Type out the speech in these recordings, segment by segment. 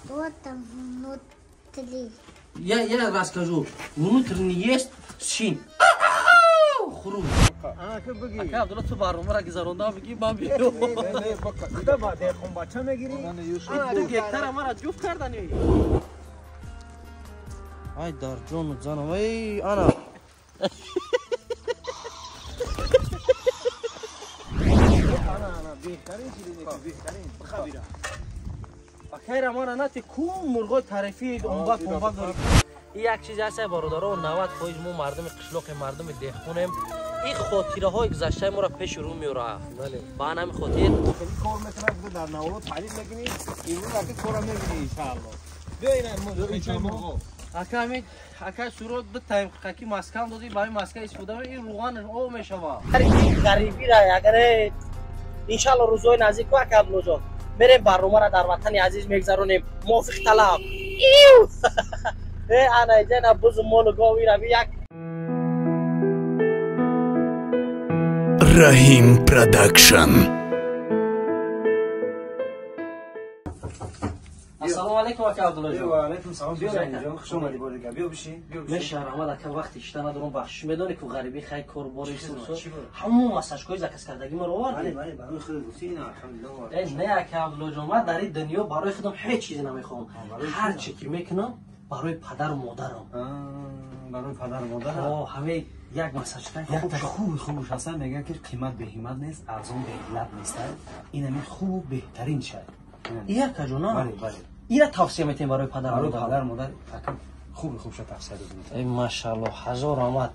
Вот там внутри. Я расскажу. Внутренний есть чин. Хрум. Ака, Абдулла, ту барномаро ки заронда бигӣ ман биём. Не, бака. Куда ба дехон бача мегирӣ? Ду гектара мара ҷуфт кардани. Ай дар ҷону ҷанам, ай ана. Ана, беҳтарин чизе неки, беҳтарин. Бихабира. Ахайра мана нати кум мурғои тарифи онбак дорӣ. این یک چیز هست برادران 90% ما مردم قشلاق مردم دهقونیم این خاطره های گذشته ما را پیش رو میاره بله با همین خاطر خیلی کار میکنه در نورو تعریف میکنی امروز اگه کارا میبینی ان شاء الله بیا اینا اکا همین اکا سورو دو تایم کی مسکن دادی با این مسکن استفاده این روغن او میشوه غریبی را اگر ان شاء الله روزهای نزدیک وقت قبل جان میریم برنامه را در وطن عزیز میگذرونیم موافق طلب انا جنا بوز مولو گاوی را یک رحیم پروداکشن. السلام علیکم اکا عبدالله جان. و علیکم سلام. بیا اینجا خوش اومدی بارگا بیا بشین. میشه رحمت اکا وقتی اشتا ندارم بخشش میدونی که غریبی خیلی کار باری سوسو همون مساجکای زکس کردگی ما رو آوردی. بله برای خود گفتین الحمدلله. نه اکا عبدالله جان من در این دنیا برای خودم هیچ چیزی نمیخوام. هر چی که میکنم برای پدر و مادرم. برای پدر و مادر. همه یک مساجکای خوبش هستن میگن که قیمت به قیمت نیست، ارزان به لب نیست. این خوب بهترین شای. یک کجونا. بله بله. اینا توصیه میتین برای پدر و مادر فقط خوب شد توصیه دادم. ای ماشاءالله هزار رحمت.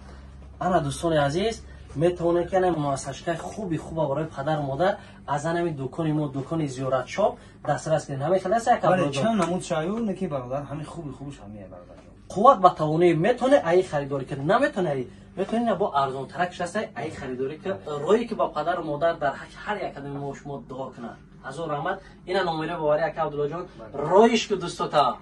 انا دوستان عزیز میتونه که مساجکای خوبی برای پدر و مادر از همین دکان ما دکان زیارت شاپ دسترس کنین. همه خلاص یک بله چند نمود شایو نکی برادر همین خوبش همیه برادر. قوت با توانایی میتونه ای خریداری که نمیتونه میتونین با ارزان ترکش هست ای خریداری که رویی که با پدر و مادر در هر یک آدم ما شما دعا کنن. هزار رحمت. اینا نمره بواری اکا عبدالله جان رویش که دوستاتا.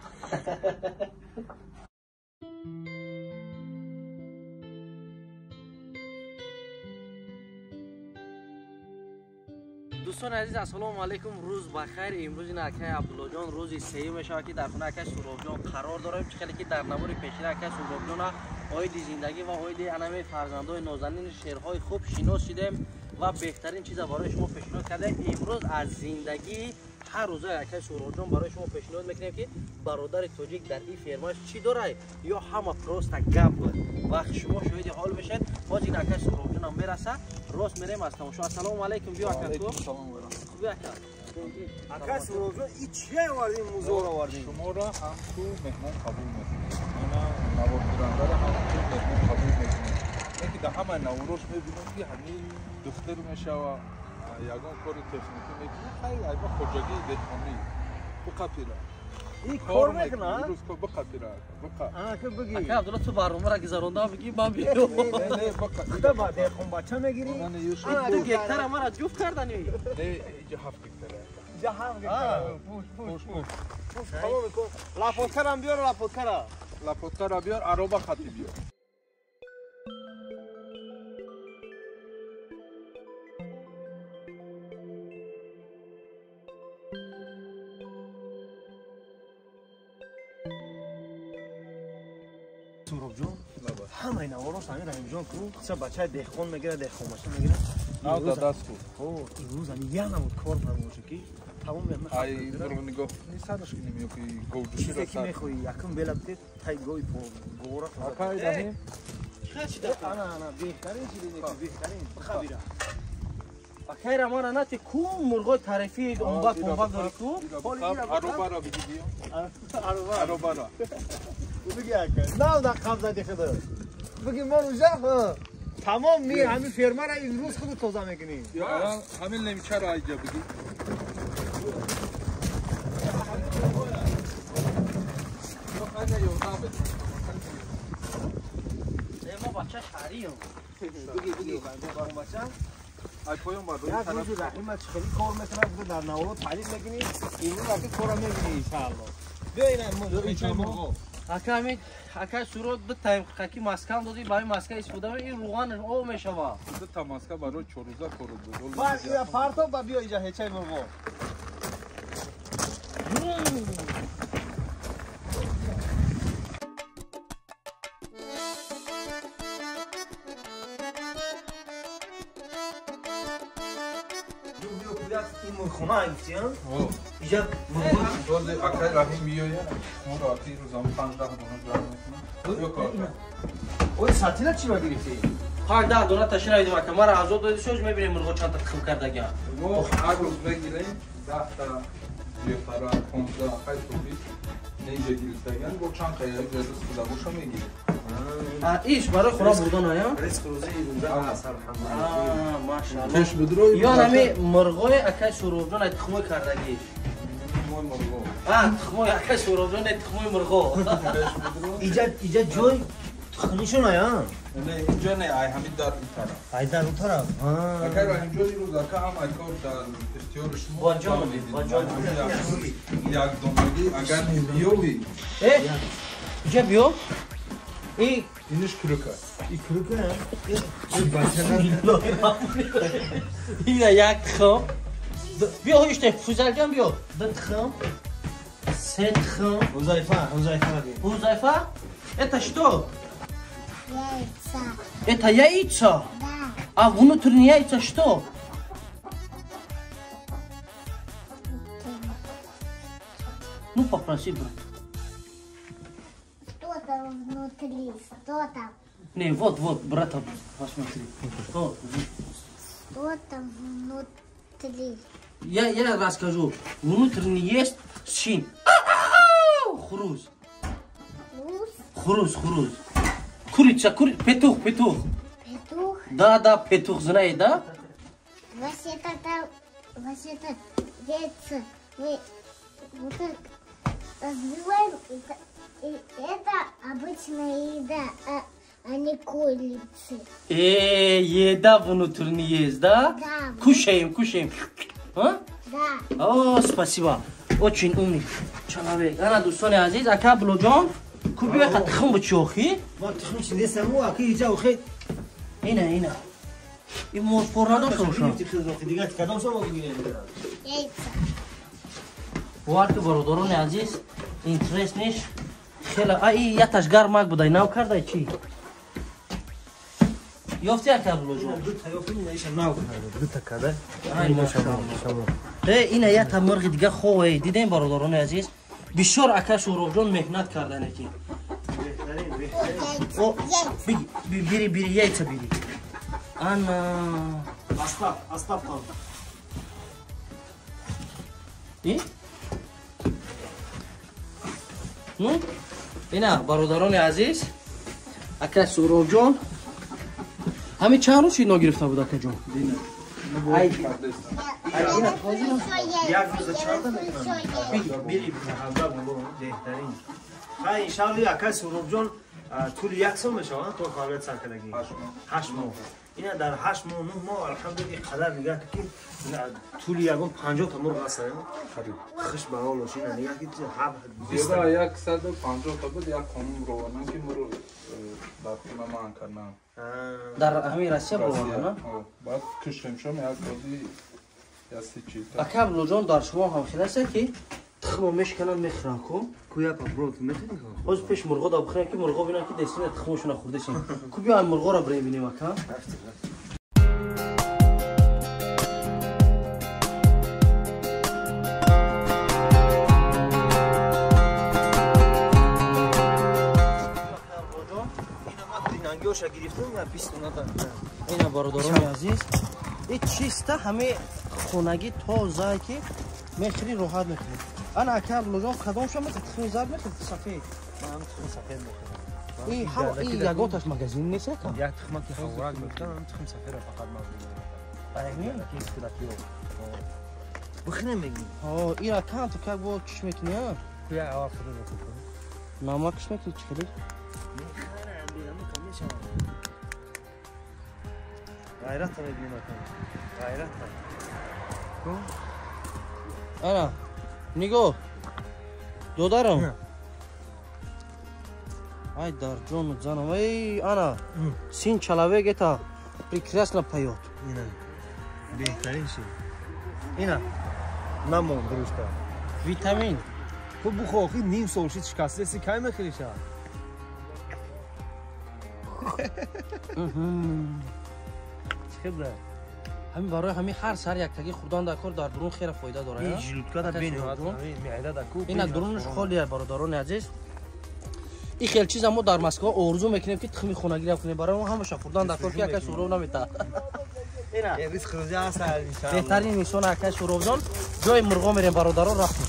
دوستان عزیز السلام علیکم روز بخیر. امروز این اکای عبدالله جان روزی سه‌ای میشه که در خونه اکای سهراب جان قرار داریم چخالی که در نمور پیشین اکای سهراب جان اوید زندگی و اوید انمی فرزندای نازنین شعرهای خوب شناس شدیم و بهترین چیز برای شما پیشنهاد کردیم. امروز از زندگی هر روزه اکای سهراب جان برای شما پیشنهاد میکنیم که برادر توجیک در این فرمایش چی داره یا همه پروست گپ وقت شما شاهد حال بشید باز این اکای سهراب جان هم میرسه راست میریم از تماشا. السلام علیکم بیا اکا تو خوبی اکا اکا سهراب جان این چیه آوردین موضوع آوردین شما را هم تو مهمان قبول میکنیم انا نوارگیرنده را هم تو مهمان قبول میکنیم اینکه در همه نوروش میبینیم که همین دختر میشه و یگان کار تکنیکی میکنه خیلی ایما خوجگی دهقانی بقپیره این کار میکنه روز کار بقپیره بقا که بگی اکا عبدالله تو برنامه را گذرانده بگی من بیام نه بقا کدا با دهقان بچه میگیری دو گکتر ما را جفت کردنی نه اینجا 7 گکتره اینجا هم گکتر پوش تمام کن لاپوتکرم بیار لاپوتکر بیار عربه خطی بیار سهراب جان همه اینا وراس همین رحیم جان کو چه بچه دهقان میگیره دهقان باشه میگیره نه دست کو امروز هم یه نمود کار فرموشه که تمام میاد ای برو نگاه نیستش که نمیو که گوجوشی چیزی که میخوای یکم بلبت تای گوی گورا اکای دهیم انا بهترین چیزی نیست بهترین بخبیره اخیر ما را نتی کم مرغای تعریفی اونبک داری کو عروبه را بگی بیا عروبه را بگی اکا نه در قبضه دیخده بگی ما روزه تمام می همین فرما را امروز خود تازه میکنی یا همین نمیچه را اینجا بگی ما بچه شهری هم بگی بچه ای پایان با روی یک روز رحیم خیلی کار میکنه در نورو تعریف میکنی امروز اگه کارا میبینی انشاءالله بیا اینا اکا همین اکا سورو دو تایم کی مسکن دادی با این مسکن استفاده این روغن او میشوه دو تا مسکن برای 4 روزه کار بود بعد یا پارتو با بیا اینجا هیچای مرغ خونه گفتی ها او اینجا روز اکای رحیم بیایه ما رو آتی روزام 5 دقیقه دونه جا میکنم اوی ساتیلا چی باید گرفتی؟ 5 دونه تشریح ایدیم که ما را آزاد دادی شوش میبینیم مرغ چند تا تخم کردگی ما هر روز بگیریم 10 تا یه فرار 15 خیلی خوبی نیجا گرفتگن با چند خیلی جلوس خدا باشا میگیریم ایش برای خورا بردن آیا؟ رزق روزی روزا هست الحمدلله ماشاءالله کش بدروی یا نمی مرغای اکای سوروبجان تخم کردگی ما مرغو تخم اکای سوروبجان تخم مرغ اینجا جوی تخنیشون آیا؟ نه اینجا نه ای همین در این طرف ای در اون طرف اگر رحیم جوی روز اکا هم اکا در اختیار شما بانجان یک دنبالی اگر بیوی اینجا بیو اینش کروکه این کروکه این بچه اینه یک تخم بیا هایشته فوزل جان بیا 2 تخم 3 تخم حذیفه Huzaifa? Это что? Яйца. Это яйца? Да. А внутренние яйца что? Ну попроси, брат. Что там внутри? Что там? Не, вот, брат, посмотри. Вот. Что там внутри? Я расскажу. Внутренний есть чин. Хруз. Плюс Хруз. Курица, петух. петух. Да, петух, знаешь, да? Вообще-то яйца мы вот так разбиваем. Это обычная еда, а не курицы. Еда внутренний есть, да? Да. Кушаем. А? Да. О, спасибо. Очень умный человек. Ана دوستان عزیز اکا بلوجان کوبی وقت تخم بچوخی ما تخمیش نیستم اکی اینجا خیلی اینه این موفور نداشته باشم دیگه کدام شما بگیرید Яйца. وقت برادران عزیز اینترست نیش خیلی ای یتش گرمک بوده نو کرده چی یافتی اکا بلوجان دو تا یافتی نیش ناو کرده دو تا کرده اینه یه تا مرغ دیگه خوبه دیدین برادران عزیز بسیار اکا سوروبجان مهنت کردن اکی بری یایتا بری انا اسباب کن این؟ اینه برادران عزیز اکا سوروبجان همین چند روز اینا گرفته بود اکا جان یک روز چهارده میکنم بری حضر بلو بهترین های انشاءالله اکای سوروبجان طول یک سال میشه تو کارت سر کردگی 8 ماه اینا در 8 ماه 9 ماه الحمدلله قدر نگاه که طول یکم 50 تا مرغ هست خش باولش اینا نگاه که زیاده 150 تا بود یک خانم روانم که مرو در خونه من کردم در همین رسیه بروانه بعد کشتیم شما یک بازی یا سی چیز اکا بلوجان در شما همخیل هست که تخمو میشکنن میخورن کن کویا کابرو تو میتونی باز پیش مرغا دا بخورن که مرغا بینن که دستین تخمشون خورده شین کو بیا مرغا را بریم ببینیم اکا نانگیوش گرفتم یا 20 تا اینا برادران عزیز این چیسته همه خونگی تازه که میخری راحت میخری انا اکا بلوجان کدام شما تخم زرد میخری سفید من تخم سفید میخورم این یگاتش مگزین نیست اکا یک تخم که خوراک میکنم تخم سفید فقط مزید میکنم کیست کلاکیو بخنه میگی این اکا تو که با چش میکنی ها کویا آور خود رو کنم نامکش میکنی چی خیلی غیرت رو میگیم غیرت انا نگاه دو دارم ای در جون زنم ای انا سین چلاوه گتا прекрасно поет اینا بهترین چی اینا نمون درسته ویتامین تو بخوخی نیم سالشی شکسته سی کی میخوری شا خبره همین برای همین هر سر یک تگی خوردن در کار در درون خیلی فایده داره. این ژلوتکا دا بین معده دا کو. این درونش خالیه برادران عزیز. این خیلی چیزا ما در مسکو آرزو میکنیم که تخمی خونگی را کنیم برای اون همش خوردن در کار که یک سورو نمیتا. اینا امروز خروجی هست ان شاء الله. بهترین میشون اکای سورو جان جای مرغا میریم برادران رفتیم.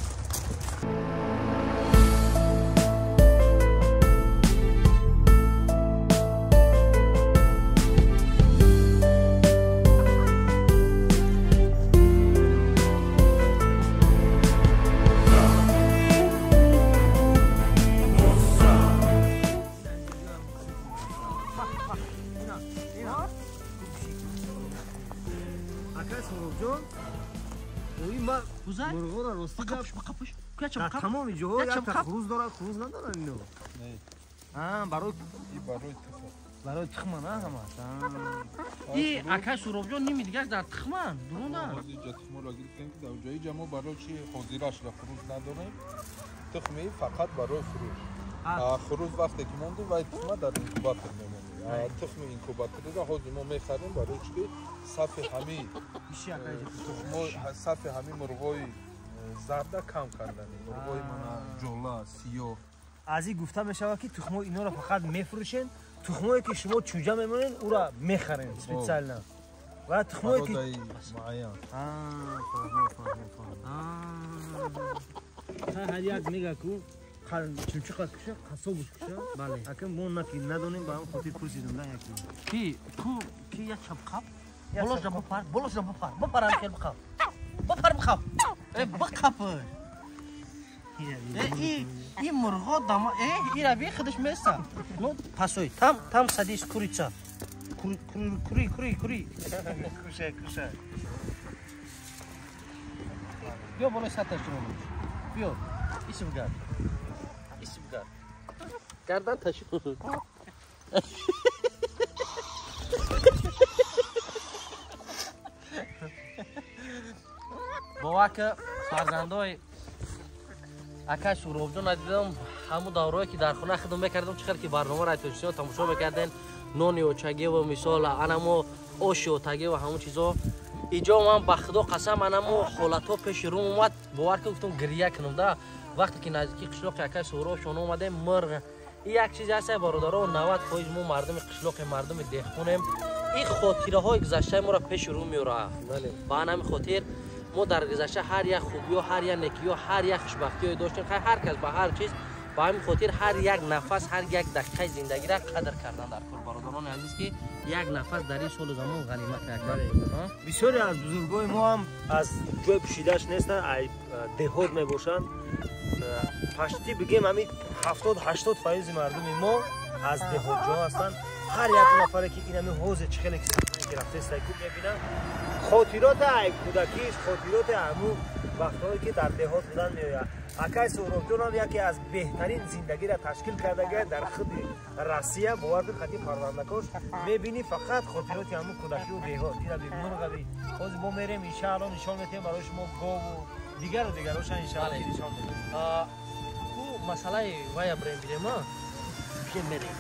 مرغا را راستی در تمام جاها یک خروز داره خروز نداره اینو برای تخمه نه همه این اکای سورو جان نیمی دیگه در تخمه درون نه بازی تخمه را گرفتیم که در جایی جمع برای چی حاضرش را خروز نداریم تخمه فقط برای فروش خروز وقتی که مونده و تخمه در اینکوباتور میمونه تخم اینکوباتوری را حاضر ما میخریم برای چی صف همه صف همه مرغای زرده کم کردن مرغای من جولا سیاه از این گفته میشود که تخم اینا را فقط میفروشین تخمایی که شما چوجه میمونین او را میخرین اسپیشال نه و تخمایی که معین هر یک میگه که چوچه قد کشه قصابش کشه بله اکنون ما نکی ندونیم با هم خاطر پرسیدم نه یکی کی یک چپخاب بولش را بپر هم خیلی بخواب بپر بخواب این مرغا دما این را بی خودش میسته نو پسوی تم سدیش کوریچا کوری کوشه بیا بالای سطح شما بیا ایسی بگرد گردن تشو با که فرزندای اکای سورو جان دیدم همون دوره‌ای که در خونه خودم میکردم چقدر که برنامه را تلویزیون تماشا میکردن نونی و چگی و مثال انمو اوش و تگی و همون چیزا اینجا من به خدا قسم انمو حالت‌ها پیش روم اومد باور که گفتم گریه کنم ده وقتی که نزدیکی قشلاق اکای سورو شون اومده مرغ این یک چیز هست برادرها و 90% ما مردم قشلاق مردم دهقونیم این خاطره های گذشته ما را پیش رو میاره با همین خاطر ما در گذشته هر یک خوبی و هر یک نکی و هر یک خوشبختی داشتیم هر کس به هر چیز با همین خاطر هر یک نفس هر یک دقیقه زندگی را قدر کردن در کل برادران عزیز که یک نفس در این سال زمان غنیمت کردن بسیاری از بزرگای ما هم از جای پوشیده‌اش نیستن دهات میباشند پشتی بگیم همین 70-80% مردم ما از دهات جا هستند هر یک نفره که این همین حوض چخیل گرفته است که میبینن خاطرات کودکیش خاطرات همون وقتایی که در دهات بودن میآید اکای سورو جان هم یکی از بهترین زندگی را تشکیل کرده در خود روسیه باور کنید خاطر پرونده‌کش میبینی فقط خاطرات همون کودکی و دهات اینا به مرغ بی باز ما میریم ان شاء الله نشون میدیم برای شما گاو و دیگرش ان شاء الله نشون میدیم او مسئله وای بریم ما که میریم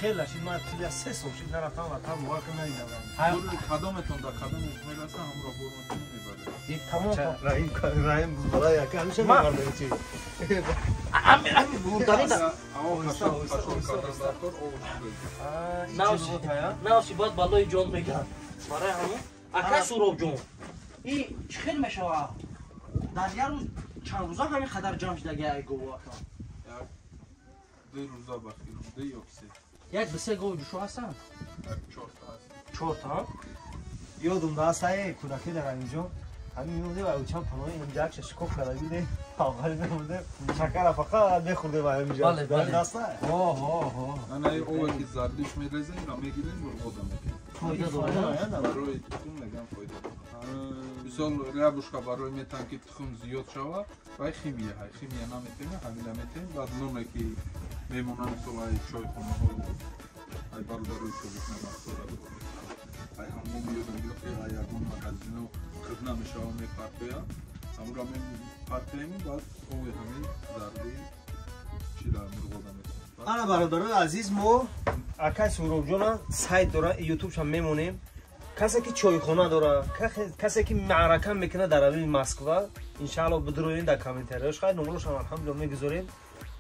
خیلی شد من توی 3 سال شد نرفتم و تا موقع ندیدم خدامتون در خدامش میرسه هم را برمتون میبره تمام رایم برای که همیشه میبردن چی همین بوداری دا ناوسی باید بالای جان بگیرم برای همون اکای سورو جان این چخیل میشه در یه روز چند روزا همین خدر جمع شده ای گوه اکا 2 روزا بخیرم 2 یا 3 یک به 3 گوه جوشو هستن 4 تا یادم دست های کودکی در اینجا همین میمونده و اوچان پناهی اینجا که شکوف کرده بوده آقایی میمونده شکر فقط میخورده و همینجا بله دست نه ای اوه که زردیش میرزه این را میگیرین و آدم میگیرین فایده داره برای تون نگم فایده мисол рябушка барои метан ки тухм зиёд шава вай химия ҳай химия наметем ҳамина метем баъд номе ки мемонам мисол ай чойхонаҳо ай бародарои шобикна маҳсула ай ҳамон ёдам ёки ай ягон магазино хидна мешава мепартоя ҳамура мепартоем баъд ове ҳамин зарби чира мурғода метем ана бародарои азиз мо акай Суробҷона сайт дора ютубшам мемонем касе ки чойхона дора касе ки маърака мекуна дар авини Москва иншаалло бидроин дар комментарияш хай номерашам алҳамдулилла мегузорем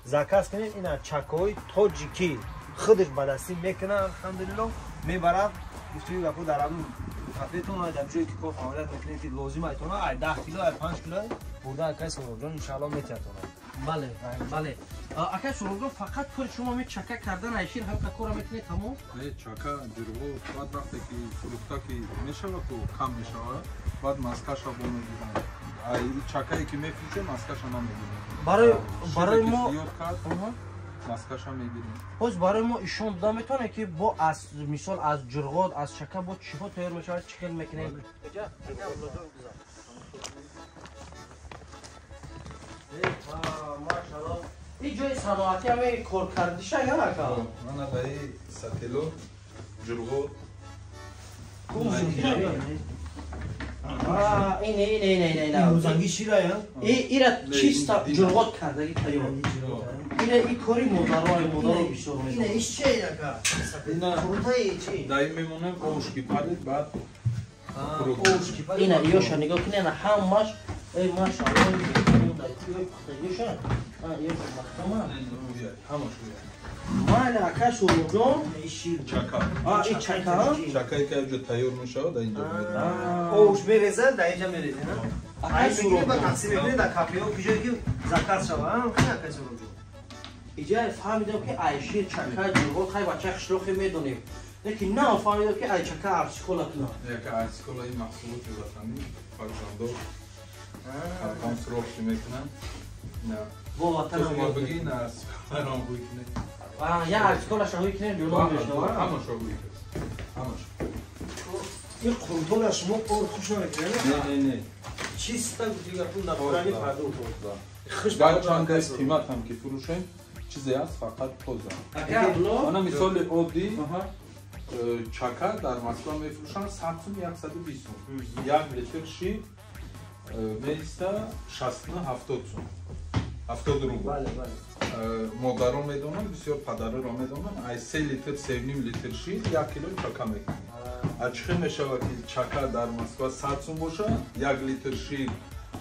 заказ кунем ина чакои тоҷики худаш ба дастӣ мекуна алҳамдулилла мебарад гуфтуи гапо дар авин кафетон дар ҷое ки кор фаъолият мекунем ки лозим айтона ай 10 кило ай 5 кило бурда акай Суробҷон иншаалло метиятонад бале бале акай Суробҷон фақат кори шумо ме чака кардан айшир ҳамқа кора метунед тамом чака ҷурғо баъд вақте ки фурӯхта ки мешава то кам мешава баъд маскаша бо мегирам ай чакае ки мефурӯшем маскаша намегирем барои мо маскаша мегирем ҳоз барои мо ишон дода метавонед ки бо аз мисол аз ҷурғот аз чака бо чиҳо тайёр мешавад чӣ хел мекунем машалло ин ҷои саноатӣ ҳаме коркардиша ё ака мана даи сатело ҷурғо узанги шира ира чиста ҷурғот кардаги тайёр ин кори модаро бисёр даи мемонем овушки парид баъд ина ёша нигоҳ кунед ҳамаш машалло майли акай Суробҷон чакае ки аҷо тайёр мешавад дар инҷо овуш мерезад дар инҷа мерезед ай мегиред ба тақсим мекунед дар кафеҳо ки ҷое ки заказ шавад акай Суробҷон иҷа фаҳмидам ки айшир чака ҷурғот хай бачаи қишлоқе медонем лекин на фаҳмидам ки ай чака арсикола куна яка арсикола ин маҳсулоти ватанӣ фарзандо халқам суроғ мекунанд бо ватанам бигин арсиколаро ҳуй кунед я арсиколаша ҳуй кунем ҷурғот мешава ҳамаша ҳуй ҳамаша ин қуртола шумо ор хуш намекунед не чиста гуфтига пул нафурани фарду гарчандаи қиматам ки фурӯшем чизе аст фақат тоза ана мисоли оддӣ чака дар Москва мефурӯшанд 100 сум 120 сум 1 литр шир меиста 60-70 сум 70 рубл модаро медонам бисёр падараро медонам ай 3 литр 3.5 литр шир 1 кило чака мекунам аз чӣ хел мешавад ки чака дар Москва 100 сум боша 1 литр шир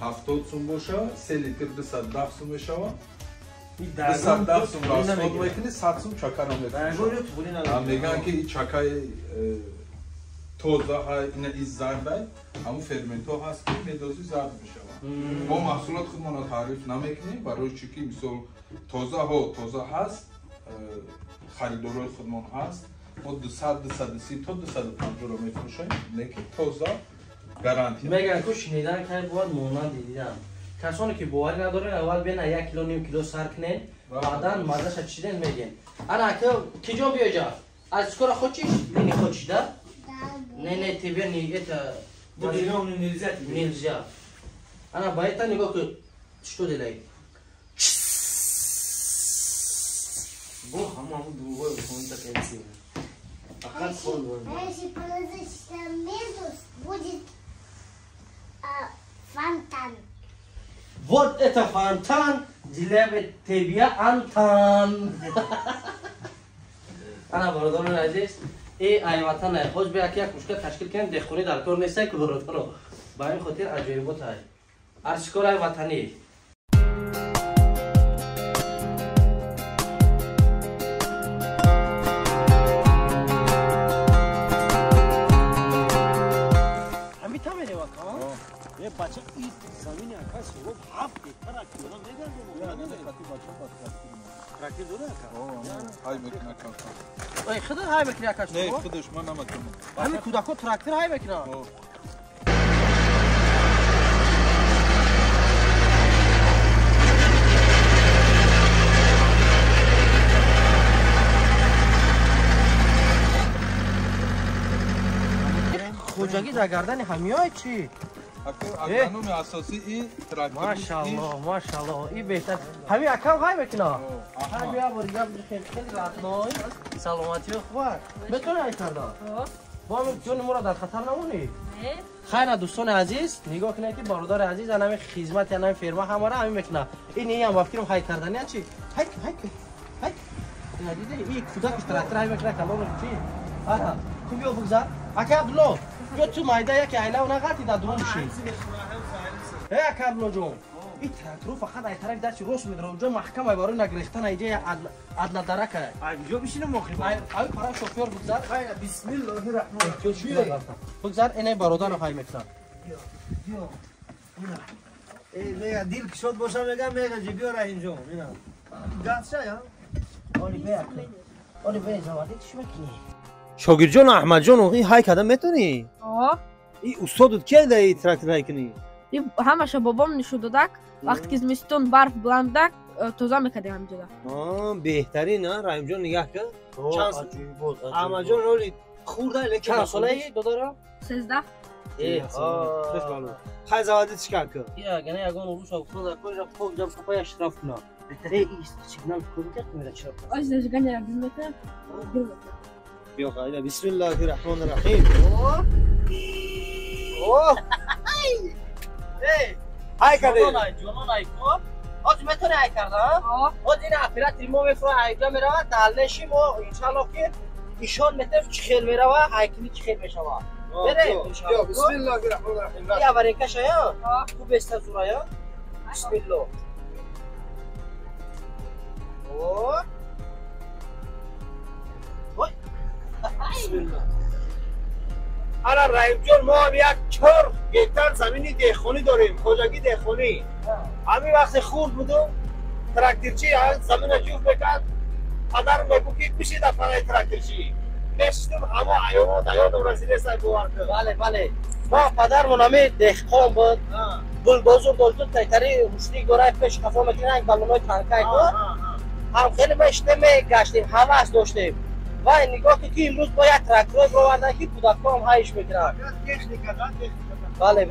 70 сум боша 3 литр 210 сум мешавад 210 сум расход мекунӣ 100 сум чакаро мекунӣ мегӯянд ки чакаи тоза ина из зардай ҳамун ферментҳо ҳаст ки медозӣ зард мешавад мо маҳсулоти худмонро таъриф намекунем барои чӣ ки мисол тозаҳо тоза ҳаст харидорои худмон ҳаст мо 200-230 то 250ро мефурӯшем лекин тоза гарантия мегӯянд ки шинидан кай бовад монанди дидам касоне ки боварӣ надорен аввал бена 1 кило ним кило сар кунен баъдан маззаша чиден мегӯен ана ака киҷо биёҷа аз скоро хочиш лини хочиш да не тебе не это нельзя ана ба это нигоҳ кун что делает бо ҳамаҳамун другое фонта красиво фақат фон если положить ментус будет фонтан вот это фонтан для тебя антан ана бародарони азиз ай ватан хоҷ бияки як мушкил ташкил кунем дехони дар кор нестай ки бародаро ба ҳамин хотир аҷоибот ай арсикораи ватанӣ ҳамита мерем ака бача ин замини ака суроб 7 гектар акиёна мегардем трактир дора ака ҳай мекуна калка ой худо ҳай мекуни ака не худаш ман намекунам ҳами кӯдако трактир ҳай мекунам хоҷагӣ дар гардани ҳамиёй чӣ اگرانوم اساسی این تراکتور ماشاءالله این بهتر همین اکم های بکنا همین بیا بریا خیلی راحت نای سلامتی خوبه بتونه ای کرده با هم جون ما در خطر نمونی خیر دوستان عزیز نگاه کنید که برادر عزیز همین خدمت همین فرما هماره همین میکنه این هم وقتی های کردنی چی هک دیدی این کودک تراکتور های میکنه کلام چی آها خوبی بگذار اکه عبدالله بیا تو مایده یک عیله و نقاطی در درون شی اکه عبدالله جون این تراکتور فقط ای طرف داشت روش میداره اونجا محکمه بارو نگرفتن اینجا عدل درکه اینجا بشینه موقع ای برای شوفر بگذار بسم الله الرحمن الرحیم بگذار اینه برادر های میکنه ای دیل که شد باشه میگم جی بیار اینجا اینا گاتشه یا اولی بیا زوادی چی میکنی شاگرد جان احمد جان این های کردن میتونی آه این استادت کی دی تراکتور های کنی این همش بابام نشون دادک وقتی که زمستون برف بلند دک توزا میکردیم همینجا بهترین نه رحیم جان نگاه کن چند احمد جان رولی خورده لیکن چند ساله ای دادارا 13 خیلی زوادی چیکار کن یا گنه اگه اون روش افتاد کجا خوب جام پای اشراف کنه ای سیگنال کردی میره چرا از زنجگان بیمته بیا قاعده بسم الله الرحمن الرحیم اوه های کرده جونو نایکو آج میتونه های کرده آج این اخیرت ریمو میفرو هایگلا میره دل نشیم و انشالله که ایشان میتونه چخیل میره و هایکنی چخیل میشه بره انشالله بسم الله الرحمن الرحیم یا برای کشه یا خوب است زورا یا بسم الله اوه بسم الله الان رحیم جان ما هم یک 4 گیتار زمینی دهخونی داریم خوجگی دهخونی همین وقت خورد بودم تراکتورچی زمین جوف بکرد پدر میگو که بشی در پناه تراکتورچی نشتم همه حیوانات رسیده سر بوارد بله ما پدر منامی دهخون بود بلدوزر دولتون تایتری روشنی گرای پیش خفا میکنه یک بالونای تانکای بود هم خیلی مشتم گشتیم حواس داشتیم و نگاه که امروز باید تراکتور بروردن که کودک‌ها هم هایش میکنن بله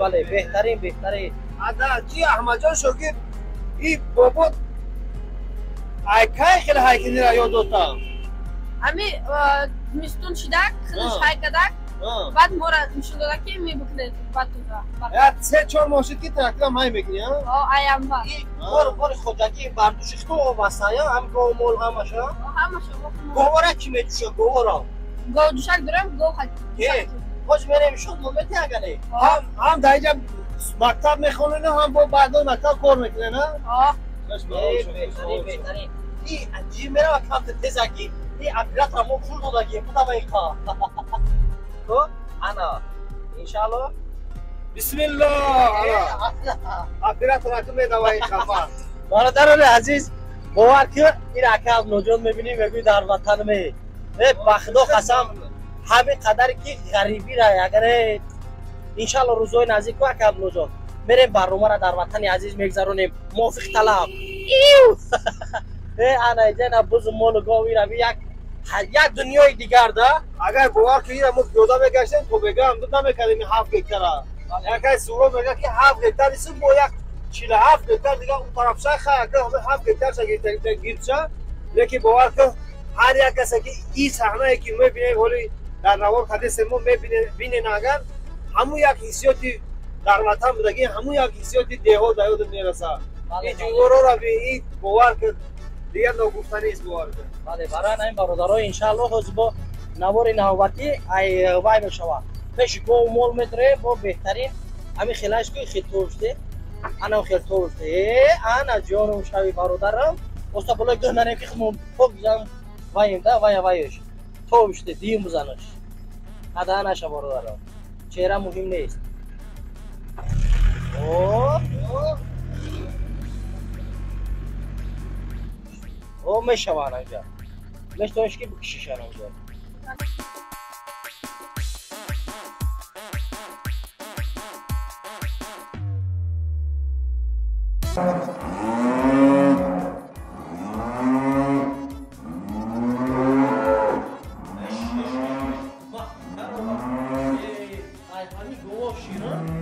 بهترین ادا چی احمد جان شوگیر این بابا ایکای خیلی هایکنی را یاد دادم امی زمستون شدک خیلیش های کدک بعد مورا نشون دادک که میبکنه بعد توزا 3-4 ماشین که تراکتور هم های میکنی ایم با این بار خودکی بردوشش تو واسایا هم گو مول همش گوارا کی میشه گوارا گو دوشک دارم گو خاطر خوش میریم شد مومنتی اگه هم در اینجا مکتب میخونه نه هم با بعدا مکتب کار میکنه نه بهترین این عجیب میره و کمت تزاکی این اپیرات را مو فول دادگی بودا با ایکا تو انا انشالله بسم الله اپیرات را که میدوایی خفا برادران عزیز باور که این اکاب نوجوان میبینی میگوی در وطن می بخدا قسم همه قدر که غریبی را اگر انشالله روزهای نزدیک و اکاب نوجوان میریم برنامه را در وطن عزیز میگذرونیم موافق طلب انا ایجانا بز مول گاوی را یک دنیای دیگر ده اگر باور که این ما پیاده میگشتیم تو بگم نمیکردیم 7 گیتار یکی سورو میگه که 7 گیتار است با یک 47 گیتار دیگه اون طرف شاخ اگر همه 7 گیتار شگیتر گیرچه لیکن باور که هر یک کسی که این صحنه که میبینه ولی در نوار حدیث ما میبینه اگر همون یک حسیاتی در وطن بودگی همون یک حسیاتی دیو دایود میرسه این جوورا را به این باور که دیگر نگفتنی است باور که بله برای این برادرها انشالله روز با نوار نوبتی ای وای بشوا پیش گو مول متره با بهترین همین خیلیش که خیلی توشته انا خیلی توشته انا جانم شوی برادرم واسه بالا گندنه که خمون خوب جام وایم دا وایش توشته دیم بزنش ادا نشه برادرم چهره مهم نیست او میشوانه اینجا میشتونش که بکشیشن اینجا همین گواه شیران